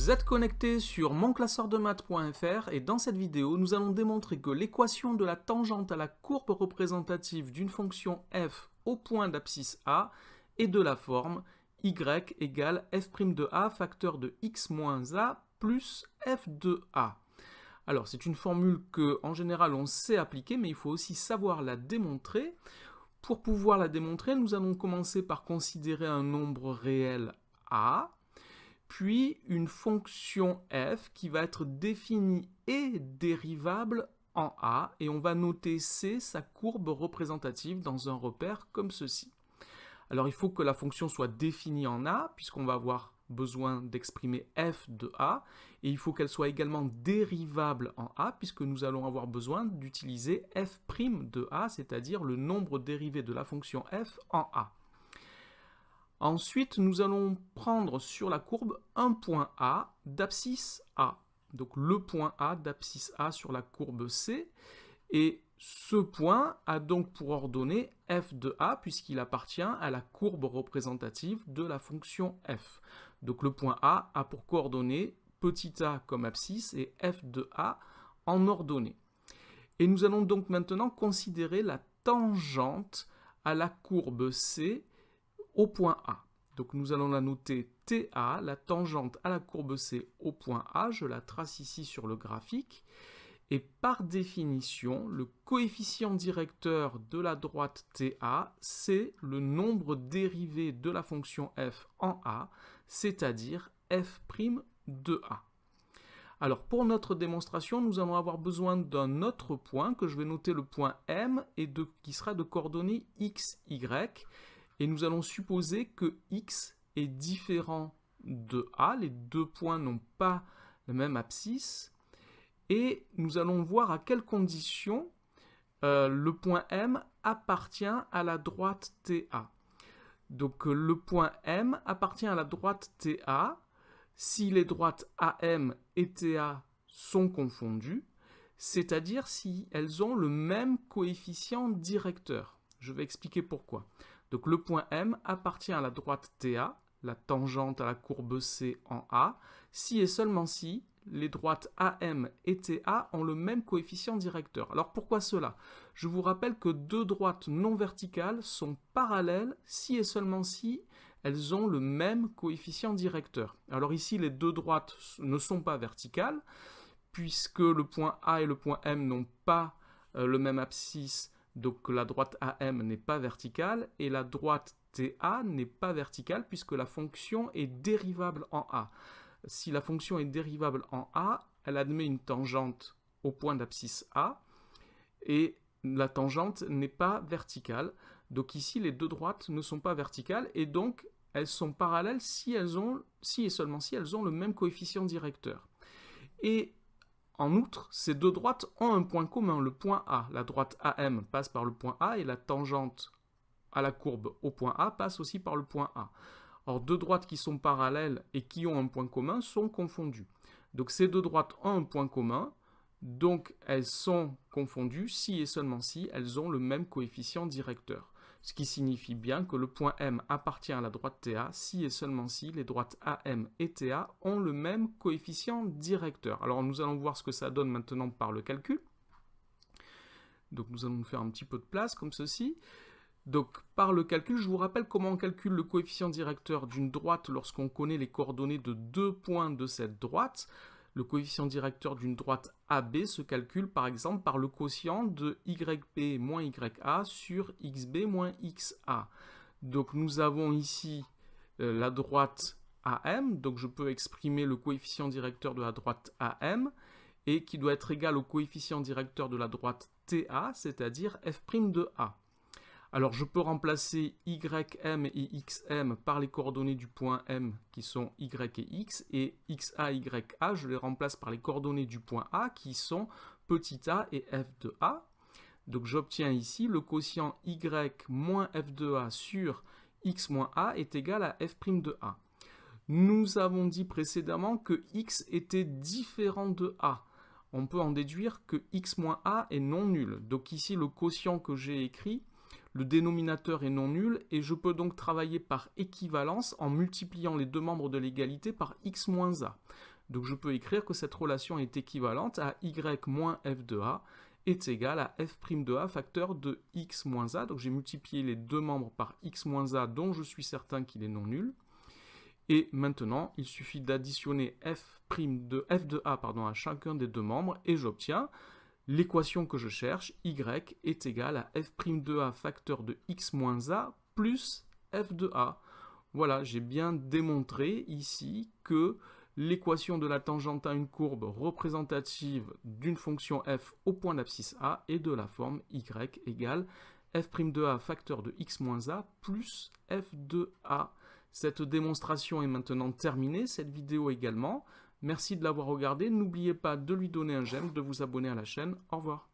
Vous êtes connecté sur monclasseurdemaths.fr et dans cette vidéo, nous allons démontrer que l'équation de la tangente à la courbe représentative d'une fonction f au point d'abscisse a est de la forme y égale f' de a facteur de x moins a plus f de a. Alors c'est une formule que en général on sait appliquer, mais il faut aussi savoir la démontrer. Pour pouvoir la démontrer, nous allons commencer par considérer un nombre réel a, puis une fonction f qui va être définie et dérivable en a, et on va noter c, sa courbe représentative, dans un repère comme ceci. Alors il faut que la fonction soit définie en a, puisqu'on va avoir besoin d'exprimer f de a, et il faut qu'elle soit également dérivable en a, puisque nous allons avoir besoin d'utiliser f' de a, c'est-à-dire le nombre dérivé de la fonction f en a. Ensuite, nous allons prendre sur la courbe un point A d'abscisse A. Donc le point A d'abscisse A sur la courbe C. Et ce point a donc pour ordonnée f de A puisqu'il appartient à la courbe représentative de la fonction f. Donc le point A a pour coordonnée petit a comme abscisse et f de A en ordonnée. Et nous allons donc maintenant considérer la tangente à la courbe C au point A. Donc nous allons la noter TA, la tangente à la courbe C au point A, je la trace ici sur le graphique, et par définition, le coefficient directeur de la droite TA, c'est le nombre dérivé de la fonction f en A, c'est-à-dire f' de A. Alors pour notre démonstration, nous allons avoir besoin d'un autre point que je vais noter le point M et qui sera de coordonnées x, y. Et nous allons supposer que x est différent de A, les deux points n'ont pas la même abscisse, et nous allons voir à quelles conditions le point M appartient à la droite TA. Donc le point M appartient à la droite TA si les droites AM et TA sont confondues, c'est-à-dire si elles ont le même coefficient directeur. Je vais expliquer pourquoi. Donc le point M appartient à la droite TA, la tangente à la courbe C en A, si et seulement si les droites AM et TA ont le même coefficient directeur. Alors pourquoi cela? Je vous rappelle que deux droites non verticales sont parallèles si et seulement si elles ont le même coefficient directeur. Alors ici les deux droites ne sont pas verticales, puisque le point A et le point M n'ont pas le même abscisse. Donc la droite AM n'est pas verticale et la droite TA n'est pas verticale puisque la fonction est dérivable en A. Si la fonction est dérivable en A, elle admet une tangente au point d'abscisse A et la tangente n'est pas verticale. Donc ici, les deux droites ne sont pas verticales et donc elles sont parallèles si et seulement si elles ont le même coefficient directeur. Et en outre, ces deux droites ont un point commun, le point A. La droite AM passe par le point A et la tangente à la courbe au point A passe aussi par le point A. Or, deux droites qui sont parallèles et qui ont un point commun sont confondues. Donc ces deux droites ont un point commun, donc elles sont confondues si et seulement si elles ont le même coefficient directeur. Ce qui signifie bien que le point M appartient à la droite TA si et seulement si les droites AM et TA ont le même coefficient directeur. Alors nous allons voir ce que ça donne maintenant par le calcul. Donc nous allons faire un petit peu de place comme ceci. Donc par le calcul, je vous rappelle comment on calcule le coefficient directeur d'une droite lorsqu'on connaît les coordonnées de deux points de cette droite. Le coefficient directeur d'une droite AB se calcule par exemple par le quotient de YB moins YA sur XB moins XA. Donc nous avons ici la droite AM, donc je peux exprimer le coefficient directeur de la droite AM, et qui doit être égal au coefficient directeur de la droite TA, c'est-à-dire f' de A. Alors je peux remplacer ym et xm par les coordonnées du point M qui sont y et x, et xa, ya, je les remplace par les coordonnées du point A qui sont petit a et f de a. Donc j'obtiens ici le quotient y moins f de a sur x moins a est égal à f' de a. Nous avons dit précédemment que x était différent de a. On peut en déduire que x moins a est non nul. Donc ici le quotient que j'ai écrit, le dénominateur est non nul et je peux donc travailler par équivalence en multipliant les deux membres de l'égalité par x moins a. Donc je peux écrire que cette relation est équivalente à y moins f de a est égal à f' de a facteur de x moins a. Donc j'ai multiplié les deux membres par x moins a dont je suis certain qu'il est non nul. Et maintenant, il suffit d'additionner f de a à chacun des deux membres et j'obtiens l'équation que je cherche, y est égal à f' de a facteur de x moins a plus f de a. Voilà, j'ai bien démontré ici que l'équation de la tangente à une courbe représentative d'une fonction f au point d'abscisse a est de la forme y égale f' de a facteur de x moins a plus f de a. Cette démonstration est maintenant terminée, cette vidéo également. Merci de l'avoir regardée. N'oubliez pas de lui donner un j'aime, de vous abonner à la chaîne. Au revoir.